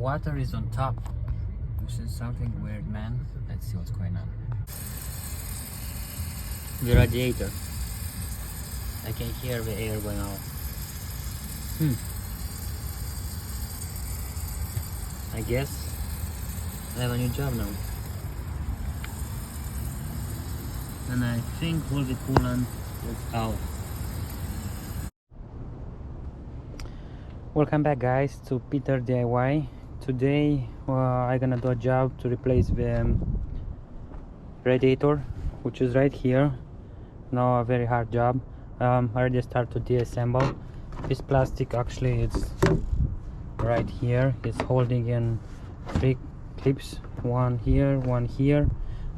water is on top. This is something weird, man. Let's see what's going on. The radiator. I can hear the air going out. I guess I have a new job now. And I think all the coolant is out. Welcome back, guys, to Peter DIY. Today I'm gonna do a job to replace the radiator, which is right here. Now a very hard job. I already started to deassemble. This plastic actually it's right here. It's holding in 3 clips, one here, one here.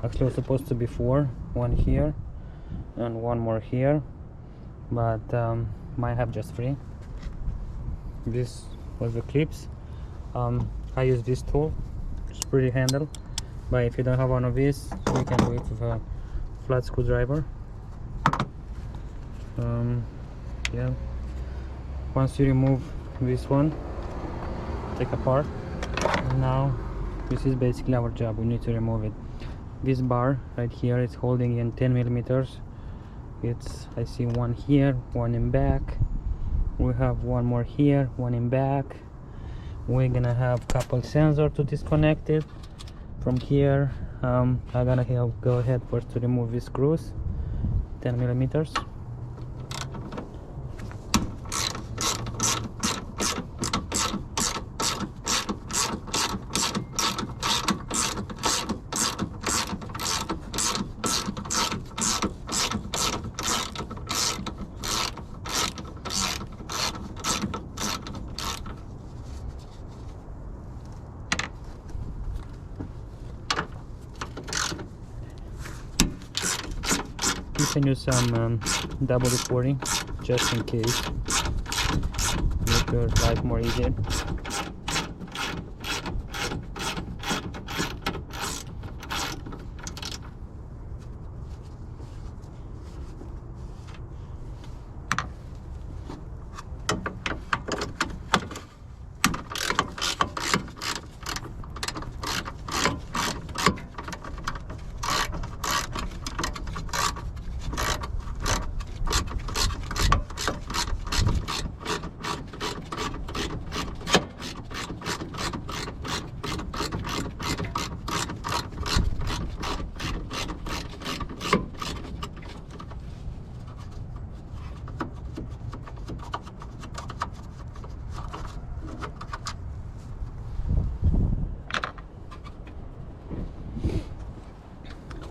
Actually it's supposed to be 4, one here and one more here, but might have just 3. This was the clips. I use this tool. It's pretty handle, but if you don't have one of these, you can do it with a flat screwdriver. Yeah, once you remove this one, take apart, and now this is basically our job. We need to remove it. This bar right here is holding in 10 millimeters. It's, I see one here, one in back. We have one more here, one in back. We're gonna have couple sensor to disconnect it from here. I'm gonna go ahead first to remove these screws, 10 millimeters. You can use some double reporting just in case, make your life more easier.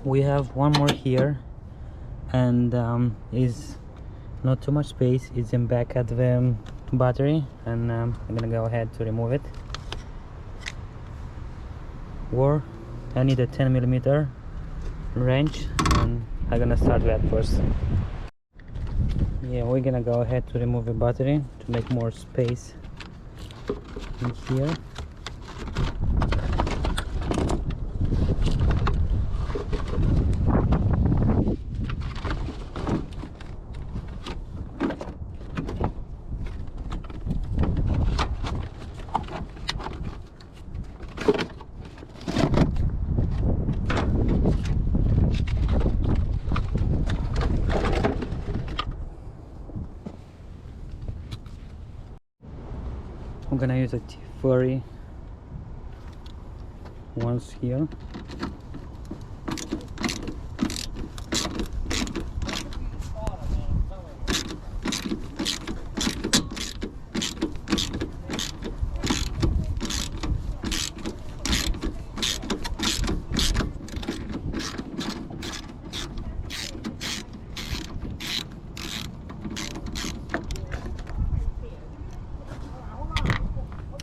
We have one more here, and is not too much space. It's in back at the battery, and I'm gonna go ahead to remove it. Or I need a 10 millimeter wrench, and I'm gonna start that first. Yeah, we're gonna go ahead to remove the battery to make more space in here. I'm gonna use a T30 once here.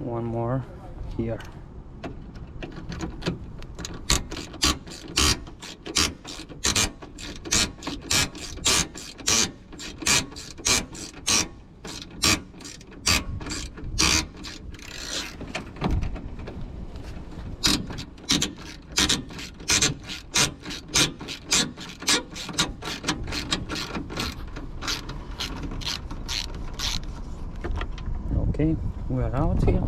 One more here. Okay, we are out here.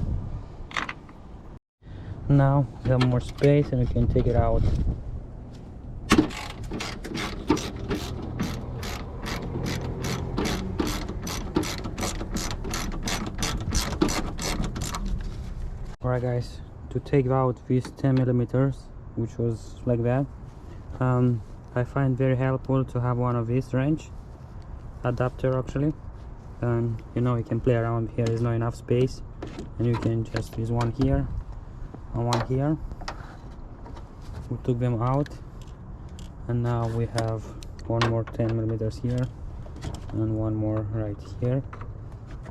Now we have more space and we can take it out. Alright guys, to take out this 10 millimeters, which was like that, I find very helpful to have one of these wrench adapter actually, and you know, you can play around here. There's not enough space and you can just use one here and one here. We took them out and now we have one more 10 millimeters here and one more right here,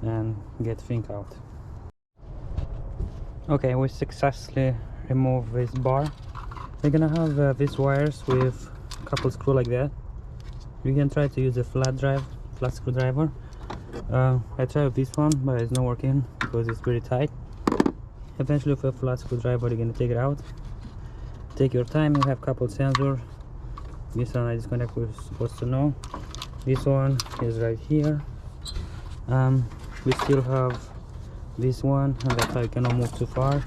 and get thing out. Okay, we successfully removed this bar. We're gonna have these wires with a couple screw like that. You can try to use a flat screwdriver. I tried this one, but it's not working because it's very tight. Eventually with a flat screwdriver you're gonna take it out. Take your time. You have couple sensors. This one I disconnect, we're supposed to know. This one is right here. We still have this one, and that's how you cannot move too far.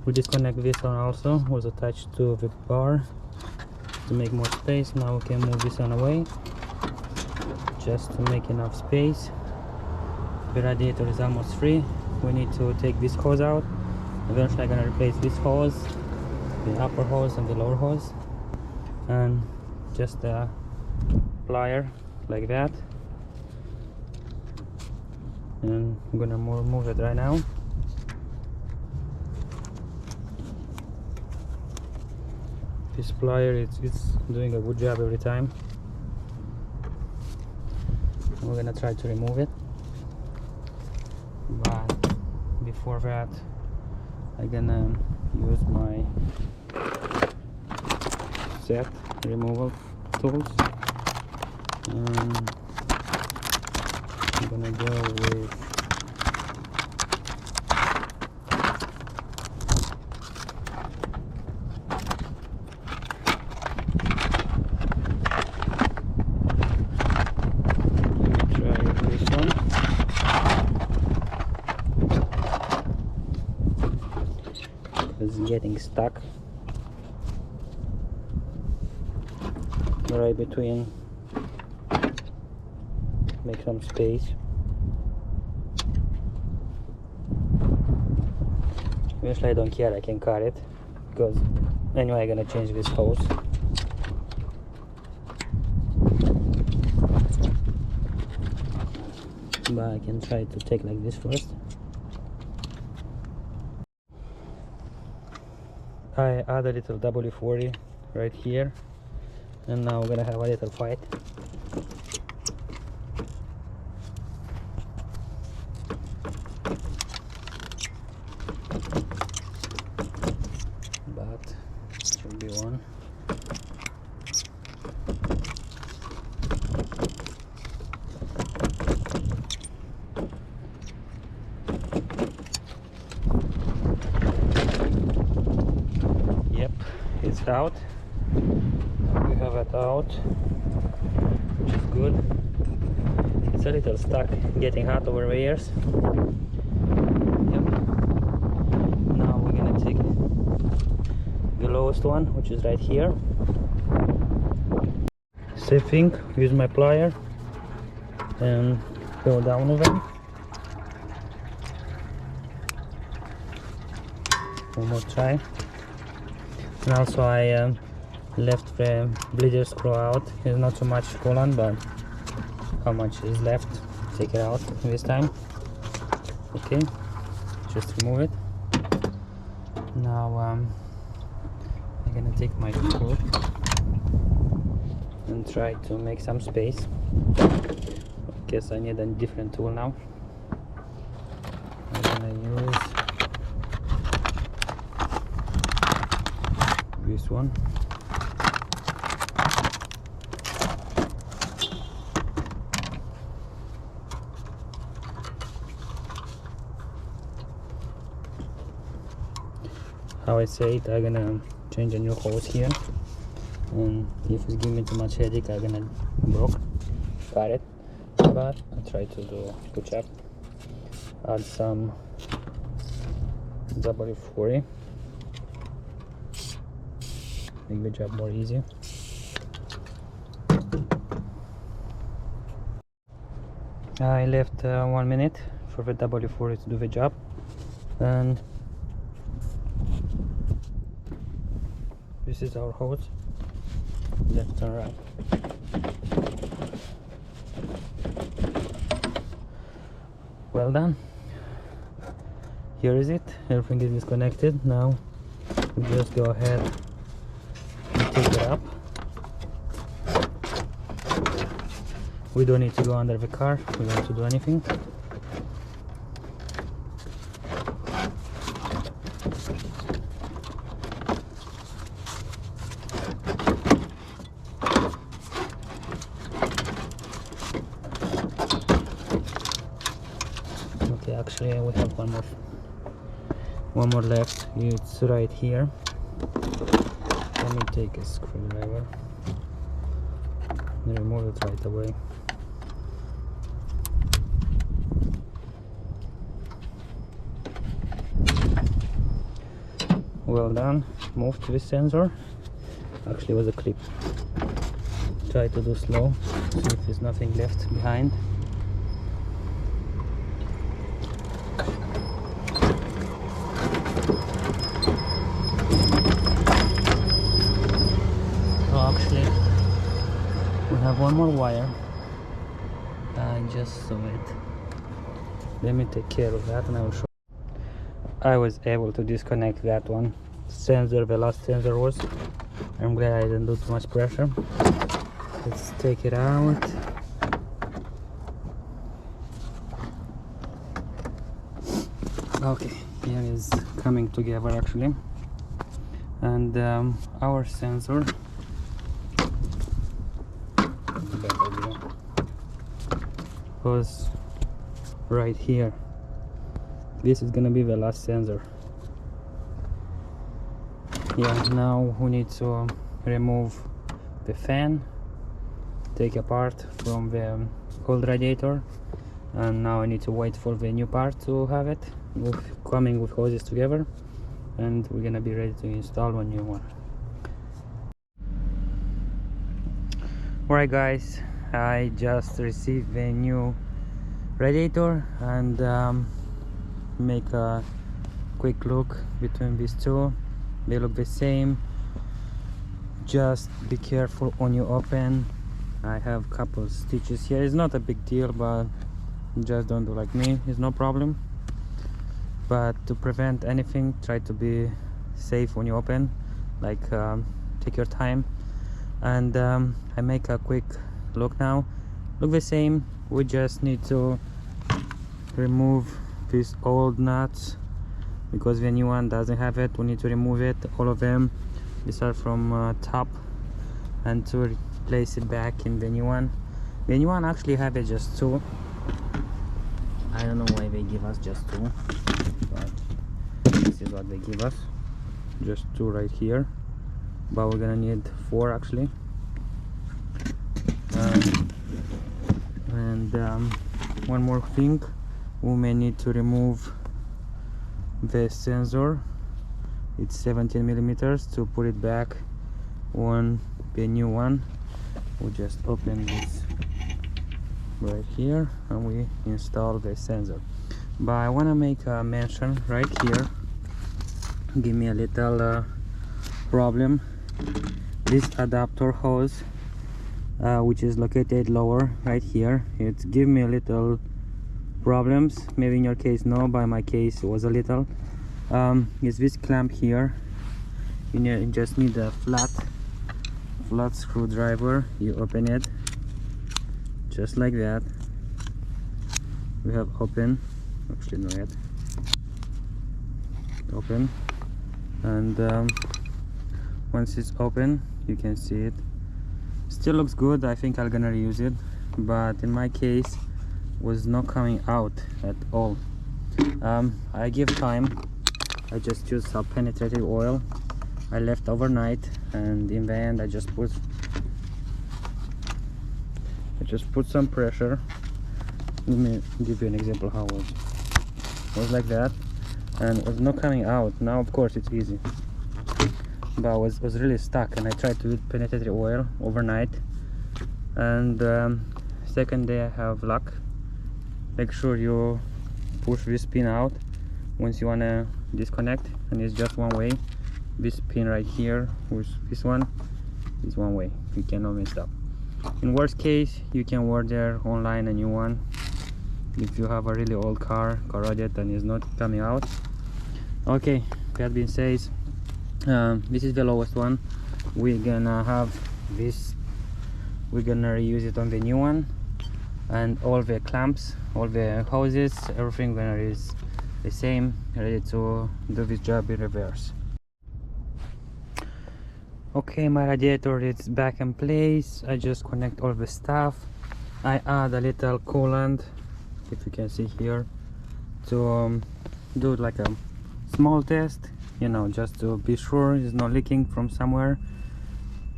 We disconnect this one also, was attached to the bar to make more space. Now we can move this one away just to make enough space. The radiator is almost free. We need to take this hose out. Eventually I'm gonna replace this hose, the upper hose and the lower hose, and just a plier like that. And I'm gonna move it right now. This plier it's doing a good job every time. We're gonna try to remove it, but before that I'm gonna use my set removal tools, and I'm gonna go with this one. It's getting stuck right between. Make some space. Eventually I don't care, I can cut it, because anyway I'm gonna change this hose. But I can try to take like this first. I add a little W40 right here, and now we're gonna have a little fight. But should be one. Yep, it's out. We have it out, which is good. It's a little stuck, getting hot over the years. Yep. Now we're gonna take the lowest one, which is right here. Same thing, use my plier and go down with it. One more try. And also I left the bleeder screw out. There's not too much coolant, but how much is left, take it out this time. Okay, just remove it. Now I'm gonna take my screw and try to make some space. I guess I need a different tool now. I'm gonna use this one. How I say it, I'm gonna change a new hose here, and if it's giving me too much headache I'm gonna cut it, but I try to do a good job. Add some W40 make the job more easy. I left 1 minute for the W40 to do the job, and this is our hose, left and right. Well done. Here is it, everything is disconnected. Now we just go ahead and take it up. We don't need to go under the car, we don't have to do anything. Okay, actually we have one more left. It's right here. Let me take a screwdriver and remove it right away. Well done. Move to the sensor. Actually, it was a clip. Try to do slow, see if there's nothing left behind. Oh, actually, we have one more wire. I just saw it. Let me take care of that and I will show. I was able to disconnect that one sensor, the last sensor was. I'm glad I didn't do too much pressure. Let's take it out. Okay, here is coming together actually, and our sensor was right here. This is gonna be the last sensor. Yeah, now we need to remove the fan, take apart from the old radiator, and now I need to wait for the new part to have it coming with hoses together, and we're gonna be ready to install a new one. Alright guys, I just received the new radiator, and make a quick look between these two. They look the same. Just be careful when you open. I have a couple stitches here. It's not a big deal, but just don't do like me, it's no problem. But to prevent anything, try to be safe when you open, like take your time. And I make a quick look now. Look the same. We just need to remove these old nuts because the new one doesn't have it. We need to remove it, all of them. These are from top, and to place it back in the new one. The new one actually have it just two. I don't know why they give us just two, but this is what they give us, just two right here, but we're gonna need four actually. And one more thing, we may need to remove the sensor. It's 17 millimeters to put it back on the new one. We just open this right here and we install the sensor. But I want to make a mention right here. Give me a little problem. This adapter hose, which is located lower right here, it give me a little problems. Maybe in your case no, but in my case it was a little. It's this clamp here. You just need a flat screwdriver. You open it just like that. We have open, actually no yet, open, and once it's open you can see it still looks good. I think I'm gonna reuse it, but in my case was not coming out at all. I give time. I just used some penetrating oil. I left overnight, and in the end I just put some pressure. Let me give you an example how it was. It was like that, and it was not coming out. Now of course it's easy. but was really stuck, and I tried to penetrate the oil overnight, and second day I have luck. Make sure you push this pin out once you want to disconnect, and it's just one way. This pin right here with this one is one way, you cannot mess up. In worst case, you can order online a new one if you have a really old car corroded and is not coming out. Okay, that being said, this is the lowest one. We're gonna have this, we're gonna reuse it on the new one, and all the clamps, all the hoses, everything gonna is the same, ready to do this job in reverse. Okay, my radiator is back in place. I just connect all the stuff. I add a little coolant, if you can see here, to do like a small test, you know, just to be sure it's not leaking from somewhere.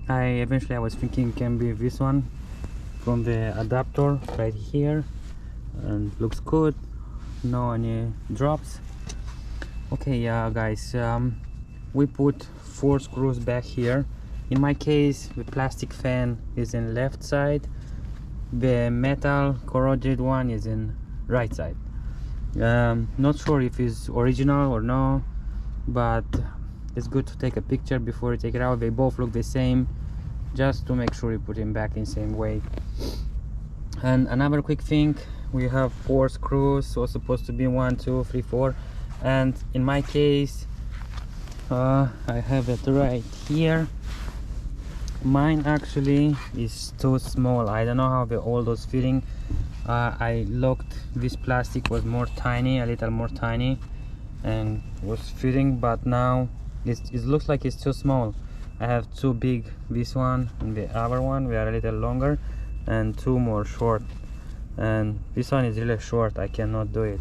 I was thinking can be this one from the adapter right here, and looks good, no any drops. Okay, yeah guys, we put 4 screws back here. In my case, the plastic fan is in left side, the metal corroded one is in right side. Not sure if it's original or no, but it's good to take a picture before you take it out. They both look the same, just to make sure you put them back in the same way. And another quick thing, we have 4 screws, so it's supposed to be 1, 2, 3, 4, and in my case I have it right here. Mine actually is too small. I don't know how the old was fitting. I looked, this plastic was more tiny, a little more tiny, and was fitting, but now it looks like it's too small. I have 2 big, this one and the other one, we are a little longer, and 2 more short, and this one is really short, I cannot do it.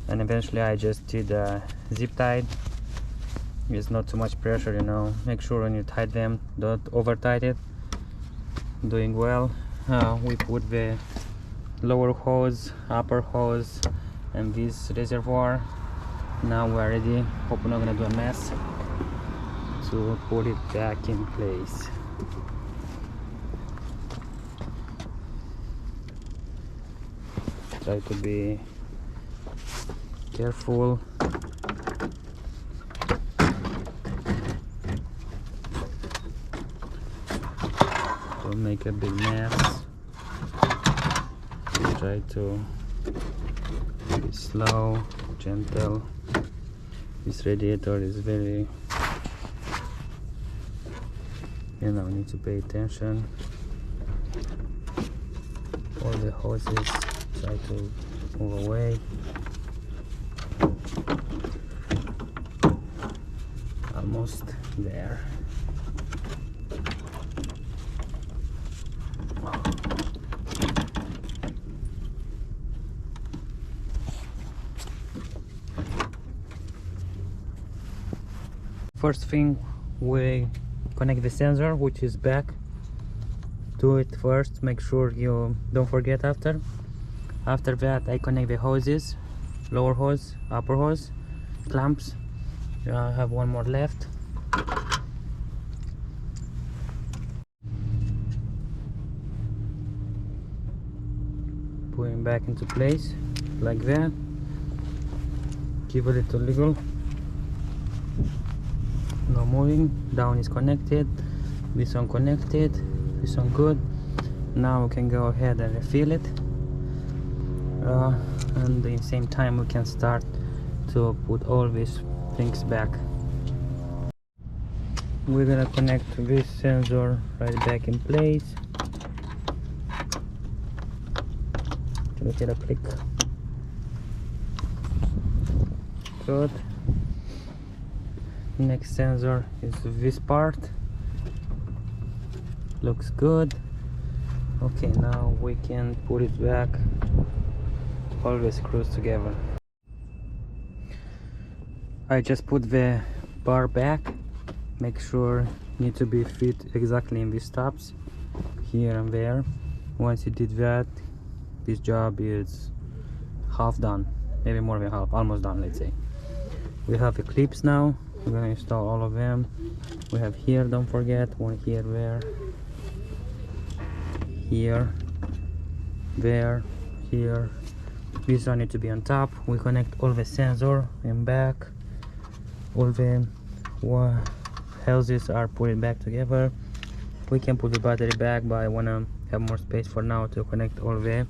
And eventually I just did a zip tie. It's not too much pressure, you know. Make sure when you tie them, don't over tight it. Doing well. We put the lower hose, upper hose, and this reservoir. Now we're ready. Hope we're not gonna do a mess, to put it back in place. Try to be careful. Don't make a big mess. Try to be slow, gentle. This radiator is very, you know, need to pay attention. All the hoses, try to move away. Almost there. First thing, we connect the sensor, which is back. Do it first, make sure you don't forget after. After that I connect the hoses, lower hose, upper hose, clamps. I have one more left. Putting back into place like that. Give a little wiggle. No moving. Down is connected, this one connected, this one good. Now we can go ahead and refill it, and at the same time we can start to put all these things back. We're gonna connect this sensor right back in place. Can we get a click? Good. Next sensor is this part. Looks good. Okay, now we can put it back, all the screws together. I just put the bar back. Make sure need to be fit exactly in these stops here and there. Once you did that, this job is half done, maybe more than half, almost done, let's say. We have the clips now. we're gonna install all of them. We have here, don't forget, one here, here, there, here. This one need to be on top. We connect all the sensor and back. All the houses are put back together. We can put the battery back, but I wanna have more space for now to connect all the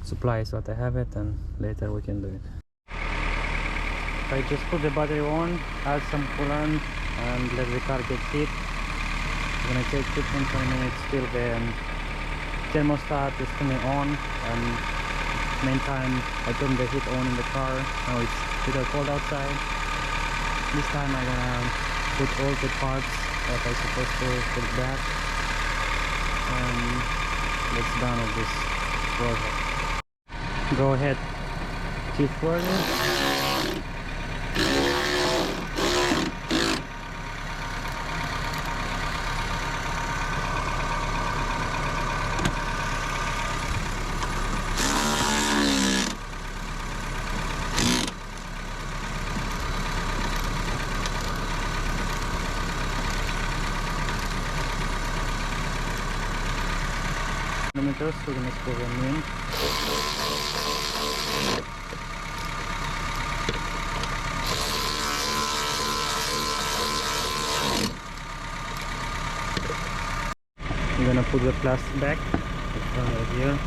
supplies that I have it, and later we can do it. I just put the battery on, add some coolant, and let the car get heat. It's gonna take 15-20 minutes till the thermostat is turning on, and meantime I turn the heat on in the car. Now it's pretty cold outside. This time I'm gonna put all the parts that I'm supposed to put back, and it's done with this project. Go ahead, keep further. Meters, we're gonna screw them in. We're gonna put the plastic back right here.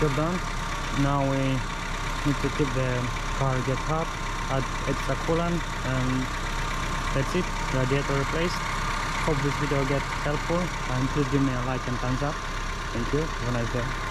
Job done. Now we need to keep the car get hot, add extra coolant, and that's it. Radiator replaced. Hope this video get helpful, and please give me a like and thumbs up. Thank you. Have a nice day.